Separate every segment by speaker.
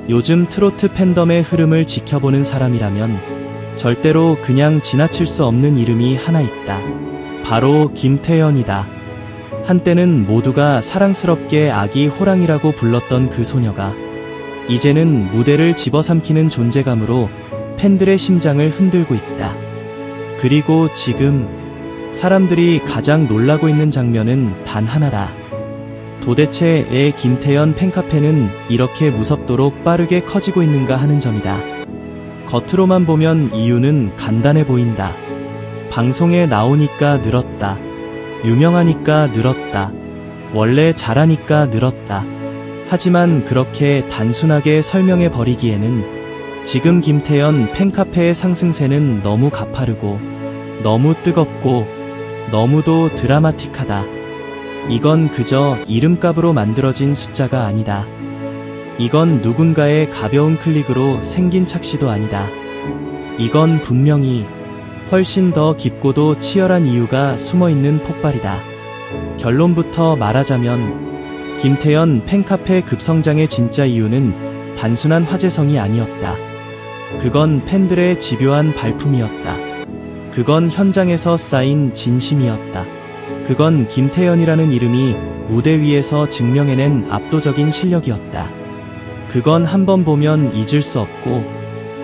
Speaker 1: 요즘 트로트 팬덤의 흐름을 지켜보는 사람이라면 절대로 그냥 지나칠 수 없는 이름이 하나 있다. 바로 김태연이다. 한때는 모두가 사랑스럽게 아기 호랑이라고 불렀던 그 소녀가 이제는 무대를 집어삼키는 존재감으로 팬들의 심장을 흔들고 있다. 그리고 지금 사람들이 가장 놀라고 있는 장면은 단 하나다. 도대체 애 김태연 팬카페는 이렇게 무섭도록 빠르게 커지고 있는가 하는 점이다. 겉으로만 보면 이유는 간단해 보인다. 방송에 나오니까 늘었다. 유명하니까 늘었다. 원래 잘하니까 늘었다. 하지만 그렇게 단순하게 설명해 버리기에는 지금 김태연 팬카페의 상승세는 너무 가파르고 너무 뜨겁고 너무도 드라마틱하다. 이건 그저 이름값으로 만들어진 숫자가 아니다. 이건 누군가의 가벼운 클릭으로 생긴 착시도 아니다. 이건 분명히 훨씬 더 깊고도 치열한 이유가 숨어있는 폭발이다. 결론부터 말하자면 김태연 팬카페 급성장의 진짜 이유는 단순한 화제성이 아니었다. 그건 팬들의 집요한 발품이었다. 그건 현장에서 쌓인 진심이었다. 그건 김태연이라는 이름이 무대 위에서 증명해낸 압도적인 실력이었다. 그건 한 번 보면 잊을 수 없고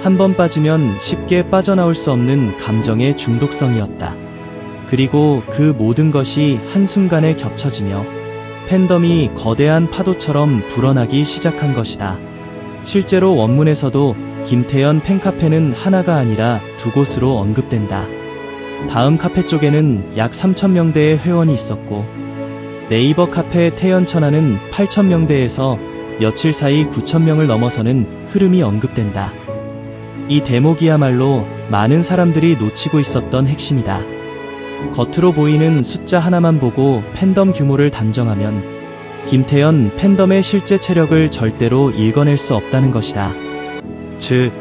Speaker 1: 한 번 빠지면 쉽게 빠져나올 수 없는 감정의 중독성이었다. 그리고 그 모든 것이 한순간에 겹쳐지며 팬덤이 거대한 파도처럼 불어나기 시작한 것이다. 실제로 원문에서도 김태연 팬카페는 하나가 아니라 두 곳으로 언급된다. 다음 카페 쪽에는 약 3,000명대의 회원이 있었고 네이버 카페 태연천하는 8,000명대에서 며칠 사이 9,000명을 넘어서는 흐름이 언급된다. 이 대목이야말로 많은 사람들이 놓치고 있었던 핵심이다. 겉으로 보이는 숫자 하나만 보고 팬덤 규모를 단정하면 김태연 팬덤의 실제 체력을 절대로 읽어낼 수 없다는 것이다. 즉,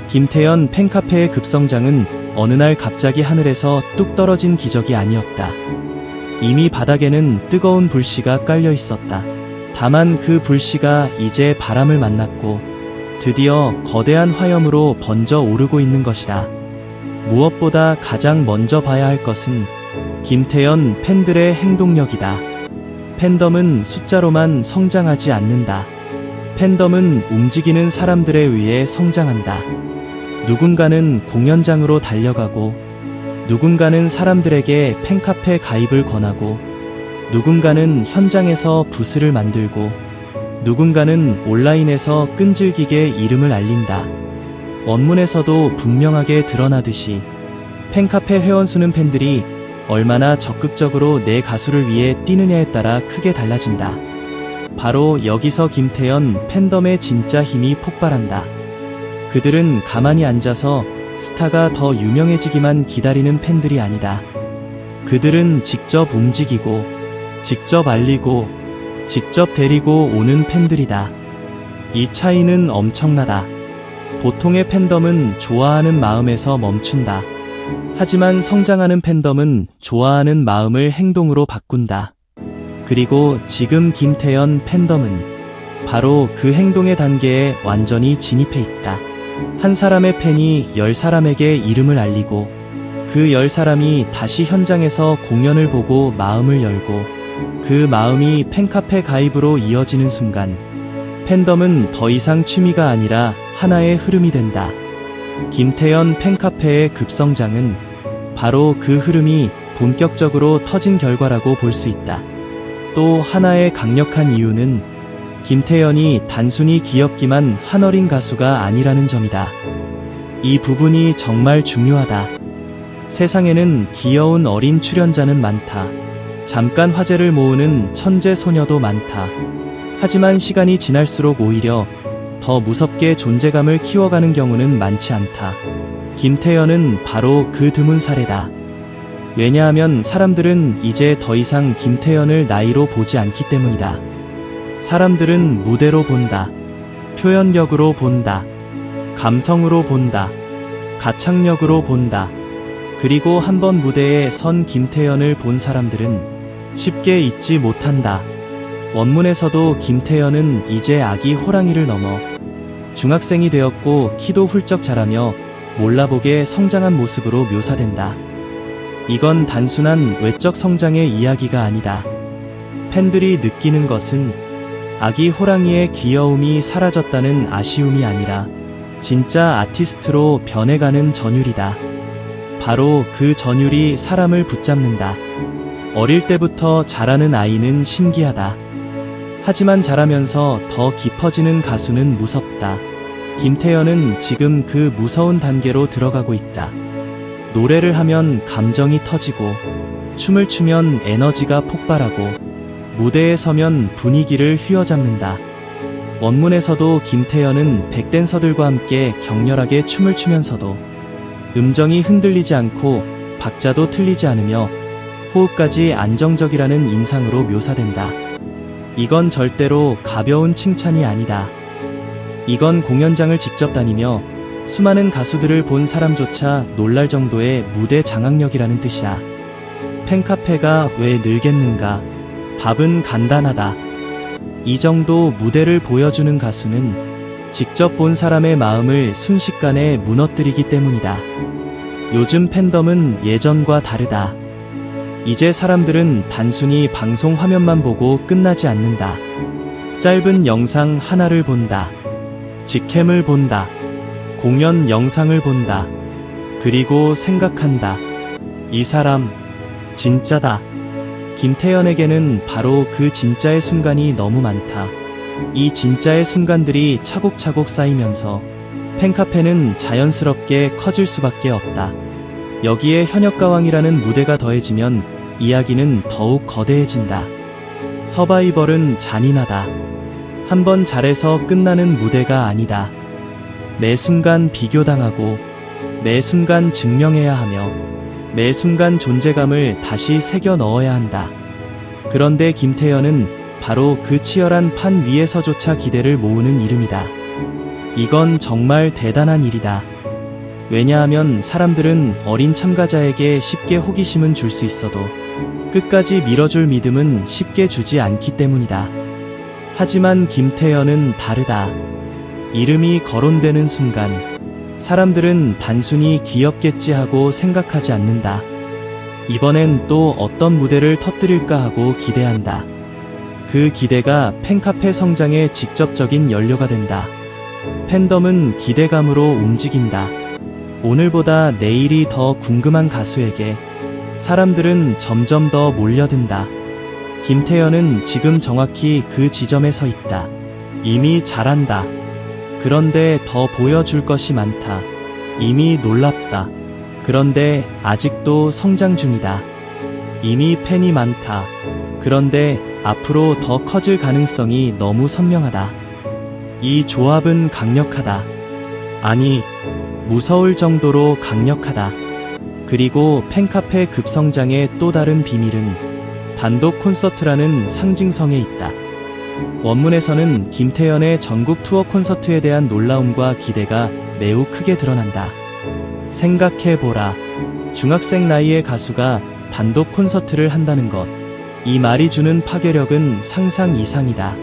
Speaker 1: 김태연 팬카페의 급성장은 어느 날 갑자기 하늘에서 뚝 떨어진 기적이 아니었다. 이미 바닥에는 뜨거운 불씨가 깔려 있었다. 다만 그 불씨가 이제 바람을 만났고 드디어 거대한 화염으로 번져 오르고 있는 것이다. 무엇보다 가장 먼저 봐야 할 것은 김태연 팬들의 행동력이다. 팬덤은 숫자로만 성장하지 않는다. 팬덤은 움직이는 사람들에 의해 성장한다. 누군가는 공연장으로 달려가고 누군가는 사람들에게 팬카페 가입을 권하고 누군가는 현장에서 부스를 만들고 누군가는 온라인에서 끈질기게 이름을 알린다. 원문에서도 분명하게 드러나듯이 팬카페 회원수는 팬들이 얼마나 적극적으로 내 가수를 위해 뛰느냐에 따라 크게 달라진다. 바로 여기서 김태연 팬덤의 진짜 힘이 폭발한다. 그들은 가만히 앉아서 스타가 더 유명해지기만 기다리는 팬들이 아니다. 그들은 직접 움직이고, 직접 알리고, 직접 데리고 오는 팬들이다. 이 차이는 엄청나다. 보통의 팬덤은 좋아하는 마음에서 멈춘다. 하지만 성장하는 팬덤은 좋아하는 마음을 행동으로 바꾼다. 그리고 지금 김태연 팬덤은 바로 그 행동의 단계에 완전히 진입해 있다. 한 사람의 팬이 10사람에게 이름을 알리고 그 10사람이 다시 현장에서 공연을 보고 마음을 열고 그 마음이 팬카페 가입으로 이어지는 순간 팬덤은 더 이상 취미가 아니라 하나의 흐름이 된다. 김태연 팬카페의 급성장은 바로 그 흐름이 본격적으로 터진 결과라고 볼 수 있다. 또 하나의 강력한 이유는 김태연이 단순히 귀엽기만 한 어린 가수가 아니라는 점이다. 이 부분이 정말 중요하다. 세상에는 귀여운 어린 출연자는 많다. 잠깐 화제를 모으는 천재 소녀도 많다. 하지만 시간이 지날수록 오히려 더 무섭게 존재감을 키워가는 경우는 많지 않다. 김태연은 바로 그 드문 사례다. 왜냐하면 사람들은 이제 더 이상 김태연을 나이로 보지 않기 때문이다. 사람들은 무대로 본다. 표현력으로 본다. 감성으로 본다. 가창력으로 본다. 그리고 한번 무대에 선 김태연을 본 사람들은 쉽게 잊지 못한다. 원문에서도 김태연은 이제 아기 호랑이를 넘어 중학생이 되었고 키도 훌쩍 자라며 몰라보게 성장한 모습으로 묘사된다. 이건 단순한 외적 성장의 이야기가 아니다. 팬들이 느끼는 것은 아기 호랑이의 귀여움이 사라졌다는 아쉬움이 아니라 진짜 아티스트로 변해가는 전율이다. 바로 그 전율이 사람을 붙잡는다. 어릴 때부터 잘하는 아이는 신기하다. 하지만 자라면서 더 깊어지는 가수는 무섭다. 김태현은 지금 그 무서운 단계로 들어가고 있다. 노래를 하면 감정이 터지고, 춤을 추면 에너지가 폭발하고, 무대에 서면 분위기를 휘어잡는다. 원문에서도 김태현은 백댄서들과 함께 격렬하게 춤을 추면서도 음정이 흔들리지 않고 박자도 틀리지 않으며 호흡까지 안정적이라는 인상으로 묘사된다. 이건 절대로 가벼운 칭찬이 아니다. 이건 공연장을 직접 다니며 수많은 가수들을 본 사람조차 놀랄 정도의 무대 장악력이라는 뜻이다. 팬카페가 왜 늘겠는가? 답은 간단하다. 이 정도 무대를 보여주는 가수는 직접 본 사람의 마음을 순식간에 무너뜨리기 때문이다. 요즘 팬덤은 예전과 다르다. 이제 사람들은 단순히 방송 화면만 보고 끝나지 않는다. 짧은 영상 하나를 본다. 직캠을 본다. 공연 영상을 본다. 그리고 생각한다. 이 사람 진짜다. 김태현에게는 바로 그 진짜의 순간이 너무 많다. 이 진짜의 순간들이 차곡차곡 쌓이면서 팬카페는 자연스럽게 커질 수밖에 없다. 여기에 현역가왕이라는 무대가 더해지면 이야기는 더욱 거대해진다. 서바이벌은 잔인하다. 한번 잘해서 끝나는 무대가 아니다. 매 순간 비교당하고, 매 순간 증명해야 하며, 매 순간 존재감을 다시 새겨 넣어야 한다. 그런데 김태현은 바로 그 치열한 판 위에서조차 기대를 모으는 이름이다. 이건 정말 대단한 일이다. 왜냐하면 사람들은 어린 참가자에게 쉽게 호기심은 줄 수 있어도 끝까지 밀어줄 믿음은 쉽게 주지 않기 때문이다. 하지만 김태현은 다르다. 이름이 거론되는 순간 사람들은 단순히 귀엽겠지 하고 생각하지 않는다. 이번엔 또 어떤 무대를 터뜨릴까 하고 기대한다. 그 기대가 팬카페 성장의 직접적인 연료가 된다. 팬덤은 기대감으로 움직인다. 오늘보다 내일이 더 궁금한 가수에게 사람들은 점점 더 몰려든다. 김태현은 지금 정확히 그 지점에 서 있다. 이미 잘한다. 그런데 더 보여줄 것이 많다. 이미 놀랍다. 그런데 아직도 성장 중이다. 이미 팬이 많다. 그런데 앞으로 더 커질 가능성이 너무 선명하다. 이 조합은 강력하다. 아니, 무서울 정도로 강력하다. 그리고 팬카페 급성장의 또 다른 비밀은 단독 콘서트라는 상징성에 있다. 원문에서는 김태현의 전국 투어 콘서트에 대한 놀라움과 기대가 매우 크게 드러난다. 생각해보라. 중학생 나이의 가수가 단독 콘서트를 한다는 것. 이 말이 주는 파괴력은 상상 이상이다.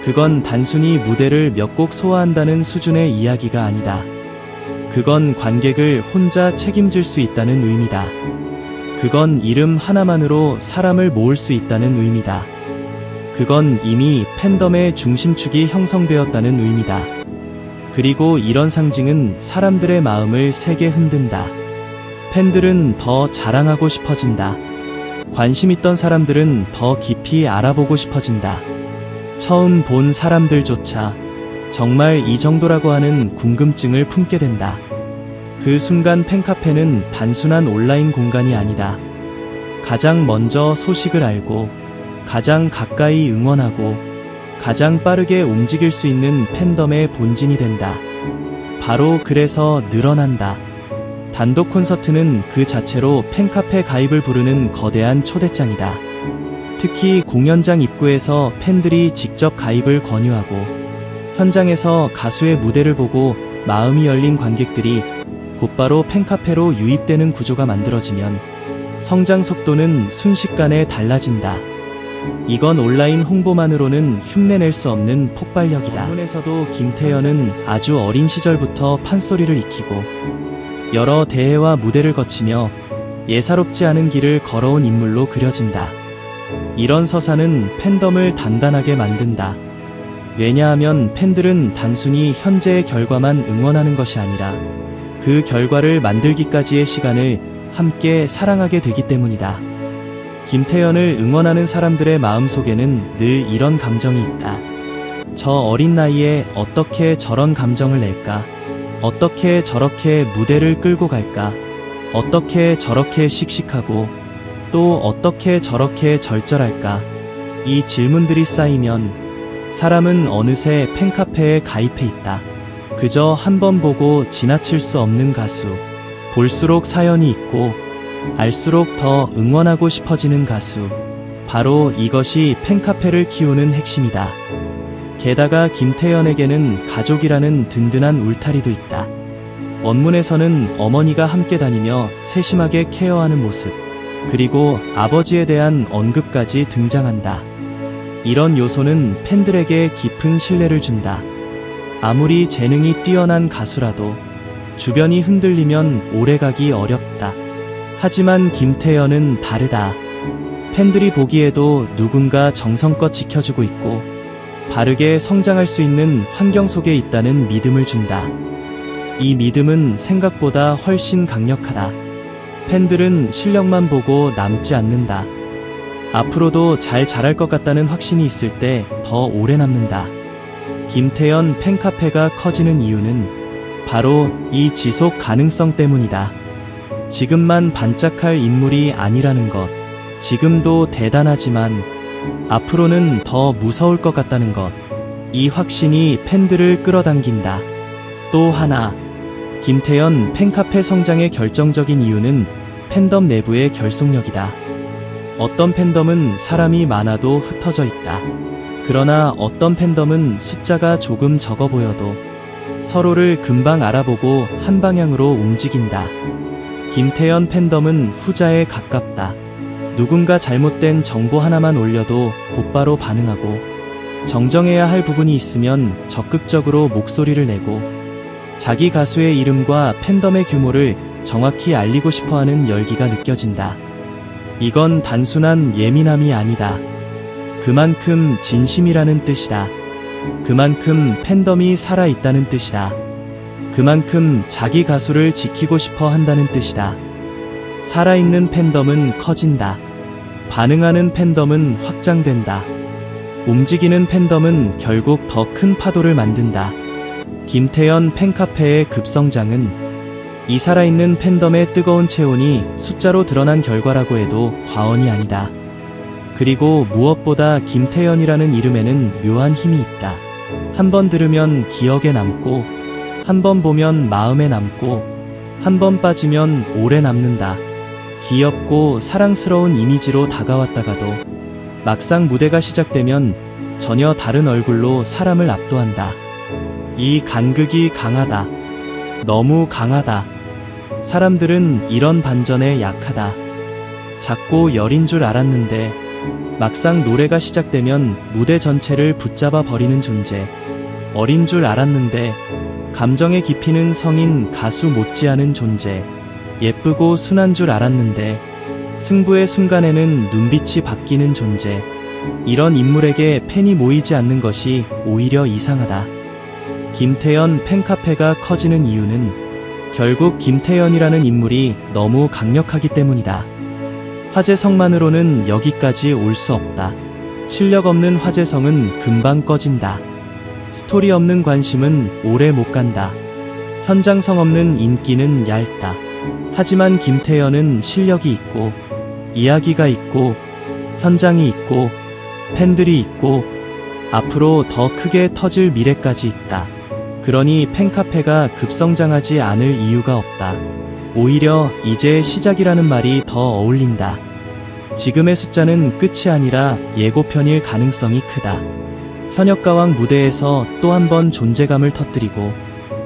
Speaker 1: 그건 단순히 무대를 몇 곡 소화한다는 수준의 이야기가 아니다. 그건 관객을 혼자 책임질 수 있다는 의미다. 그건 이름 하나만으로 사람을 모을 수 있다는 의미다. 그건 이미 팬덤의 중심축이 형성되었다는 의미다. 그리고 이런 상징은 사람들의 마음을 세게 흔든다. 팬들은 더 자랑하고 싶어진다. 관심 있던 사람들은 더 깊이 알아보고 싶어진다. 처음 본 사람들조차 정말 이 정도라고 하는 궁금증을 품게 된다. 그 순간 팬카페는 단순한 온라인 공간이 아니다. 가장 먼저 소식을 알고, 가장 가까이 응원하고, 가장 빠르게 움직일 수 있는 팬덤의 본진이 된다. 바로 그래서 늘어난다. 단독 콘서트는 그 자체로 팬카페 가입을 부르는 거대한 초대장이다. 특히 공연장 입구에서 팬들이 직접 가입을 권유하고, 현장에서 가수의 무대를 보고 마음이 열린 관객들이 곧바로 팬카페로 유입되는 구조가 만들어지면 성장 속도는 순식간에 달라진다. 이건 온라인 홍보만으로는 흉내낼 수 없는 폭발력이다. 원문에서도 김태현은 아주 어린 시절부터 판소리를 익히고 여러 대회와 무대를 거치며 예사롭지 않은 길을 걸어온 인물로 그려진다. 이런 서사는 팬덤을 단단하게 만든다. 왜냐하면 팬들은 단순히 현재의 결과만 응원하는 것이 아니라 그 결과를 만들기까지의 시간을 함께 사랑하게 되기 때문이다. 김태현을 응원하는 사람들의 마음속에는 늘 이런 감정이 있다. 저 어린 나이에 어떻게 저런 감정을 낼까? 어떻게 저렇게 무대를 끌고 갈까? 어떻게 저렇게 씩씩하고 또 어떻게 저렇게 절절할까? 이 질문들이 쌓이면 사람은 어느새 팬카페에 가입해 있다. 그저 한 번 보고 지나칠 수 없는 가수. 볼수록 사연이 있고 알수록 더 응원하고 싶어지는 가수. 바로 이것이 팬카페를 키우는 핵심이다. 게다가 김태현에게는 가족이라는 든든한 울타리도 있다. 원문에서는 어머니가 함께 다니며 세심하게 케어하는 모습, 그리고 아버지에 대한 언급까지 등장한다. 이런 요소는 팬들에게 깊은 신뢰를 준다. 아무리 재능이 뛰어난 가수라도 주변이 흔들리면 오래가기 어렵다. 하지만 김태현은 다르다. 팬들이 보기에도 누군가 정성껏 지켜주고 있고 바르게 성장할 수 있는 환경 속에 있다는 믿음을 준다. 이 믿음은 생각보다 훨씬 강력하다. 팬들은 실력만 보고 남지 않는다. 앞으로도 잘 자랄 것 같다는 확신이 있을 때 더 오래 남는다. 김태현 팬카페가 커지는 이유는 바로 이 지속 가능성 때문이다. 지금만 반짝할 인물이 아니라는 것, 지금도 대단하지만 앞으로는 더 무서울 것 같다는 것, 이 확신이 팬들을 끌어당긴다. 또 하나, 김태현 팬카페 성장의 결정적인 이유는 팬덤 내부의 결속력이다. 어떤 팬덤은 사람이 많아도 흩어져 있다. 그러나 어떤 팬덤은 숫자가 조금 적어 보여도 서로를 금방 알아보고 한 방향으로 움직인다. 김태현 팬덤은 후자에 가깝다. 누군가 잘못된 정보 하나만 올려도 곧바로 반응하고 정정해야 할 부분이 있으면 적극적으로 목소리를 내고 자기 가수의 이름과 팬덤의 규모를 정확히 알리고 싶어하는 열기가 느껴진다. 이건 단순한 예민함이 아니다. 그만큼 진심이라는 뜻이다. 그만큼 팬덤이 살아있다는 뜻이다. 그만큼 자기 가수를 지키고 싶어 한다는 뜻이다. 살아있는 팬덤은 커진다. 반응하는 팬덤은 확장된다. 움직이는 팬덤은 결국 더 큰 파도를 만든다. 김태현 팬카페의 급성장은 이 살아있는 팬덤의 뜨거운 체온이 숫자로 드러난 결과라고 해도 과언이 아니다. 그리고 무엇보다 김태현이라는 이름에는 묘한 힘이 있다. 한 번 들으면 기억에 남고, 한 번 보면 마음에 남고, 한 번 빠지면 오래 남는다. 귀엽고 사랑스러운 이미지로 다가왔다가도 막상 무대가 시작되면 전혀 다른 얼굴로 사람을 압도한다. 이 간극이 강하다. 너무 강하다. 사람들은 이런 반전에 약하다. 작고 여린 줄 알았는데 막상 노래가 시작되면 무대 전체를 붙잡아 버리는 존재. 어린 줄 알았는데 감정의 깊이는 성인 가수 못지않은 존재. 예쁘고 순한 줄 알았는데 승부의 순간에는 눈빛이 바뀌는 존재. 이런 인물에게 팬이 모이지 않는 것이 오히려 이상하다. 김태현 팬카페가 커지는 이유는 결국 김태현이라는 인물이 너무 강력하기 때문이다. 화제성만으로는 여기까지 올 수 없다. 실력 없는 화제성은 금방 꺼진다. 스토리 없는 관심은 오래 못 간다. 현장성 없는 인기는 얇다. 하지만 김태현은 실력이 있고, 이야기가 있고, 현장이 있고, 팬들이 있고, 앞으로 더 크게 터질 미래까지 있다. 그러니 팬카페가 급성장하지 않을 이유가 없다. 오히려 이제 시작이라는 말이 더 어울린다. 지금의 숫자는 끝이 아니라 예고편일 가능성이 크다. 현역가왕 무대에서 또 한 번 존재감을 터뜨리고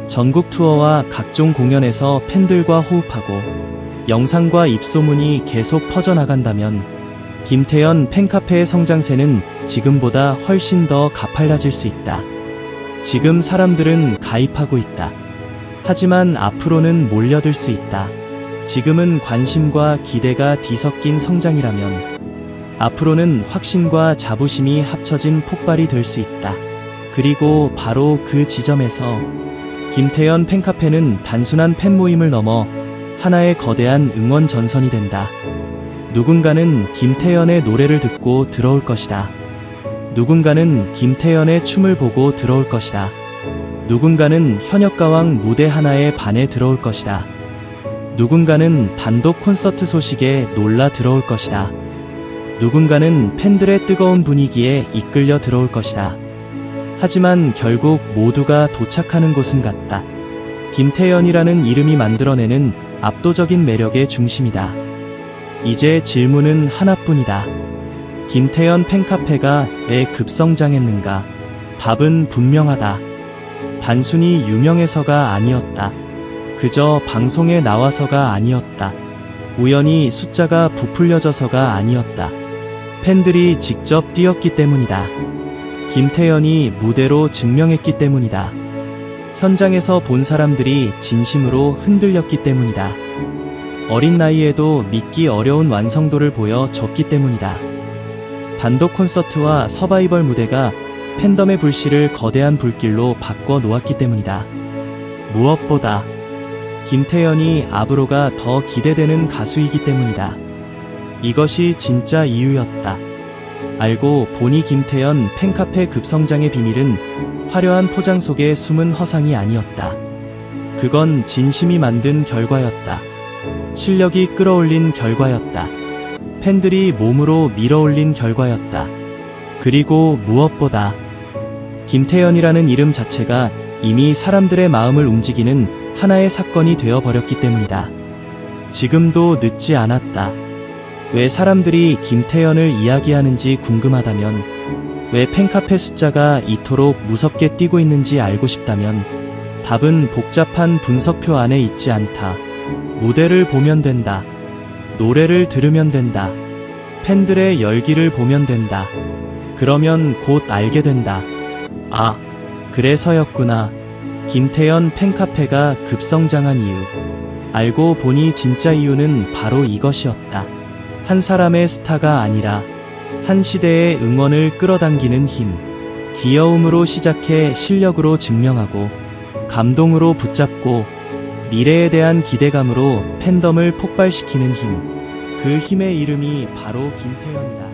Speaker 1: 전국 투어와 각종 공연에서 팬들과 호흡하고 영상과 입소문이 계속 퍼져나간다면 김태현 팬카페의 성장세는 지금보다 훨씬 더 가팔라질 수 있다. 지금 사람들은 가입하고 있다. 하지만 앞으로는 몰려들 수 있다. 지금은 관심과 기대가 뒤섞인 성장이라면 앞으로는 확신과 자부심이 합쳐진 폭발이 될 수 있다. 그리고 바로 그 지점에서 김태현 팬카페는 단순한 팬 모임을 넘어 하나의 거대한 응원 전선이 된다. 누군가는 김태현의 노래를 듣고 들어올 것이다. 누군가는 김태현의 춤을 보고 들어올 것이다. 누군가는 현역가왕 무대 하나에 반해 들어올 것이다. 누군가는 단독 콘서트 소식에 놀라 들어올 것이다. 누군가는 팬들의 뜨거운 분위기에 이끌려 들어올 것이다. 하지만 결국 모두가 도착하는 곳은 같다. 김태현이라는 이름이 만들어내는 압도적인 매력의 중심이다. 이제 질문은 하나뿐이다. 김태현 팬카페가 왜 급성장했는가? 답은 분명하다. 단순히 유명해서가 아니었다. 그저 방송에 나와서가 아니었다. 우연히 숫자가 부풀려져서가 아니었다. 팬들이 직접 뛰었기 때문이다. 김태현이 무대로 증명했기 때문이다. 현장에서 본 사람들이 진심으로 흔들렸기 때문이다. 어린 나이에도 믿기 어려운 완성도를 보여줬기 때문이다. 단독 콘서트와 서바이벌 무대가 팬덤의 불씨를 거대한 불길로 바꿔 놓았기 때문이다. 무엇보다 김태현이 앞으로가 더 기대되는 가수이기 때문이다. 이것이 진짜 이유였다. 알고 보니 김태현 팬카페 급성장의 비밀은 화려한 포장 속의 숨은 허상이 아니었다. 그건 진심이 만든 결과였다. 실력이 끌어올린 결과였다. 팬들이 몸으로 밀어올린 결과였다. 그리고 무엇보다 김태현이라는 이름 자체가 이미 사람들의 마음을 움직이는 하나의 사건이 되어버렸기 때문이다. 지금도 늦지 않았다. 왜 사람들이 김태현을 이야기하는지 궁금하다면, 왜 팬카페 숫자가 이토록 무섭게 뛰고 있는지 알고 싶다면, 답은 복잡한 분석표 안에 있지 않다. 무대를 보면 된다. 노래를 들으면 된다. 팬들의 열기를 보면 된다. 그러면 곧 알게 된다. 아, 그래서였구나. 김태현 팬카페가 급성장한 이유. 알고 보니 진짜 이유는 바로 이것이었다. 한 사람의 스타가 아니라 한 시대의 응원을 끌어당기는 힘. 귀여움으로 시작해 실력으로 증명하고, 감동으로 붙잡고, 미래에 대한 기대감으로 팬덤을 폭발시키는 힘. 그 힘의 이름이 바로 김태현이다.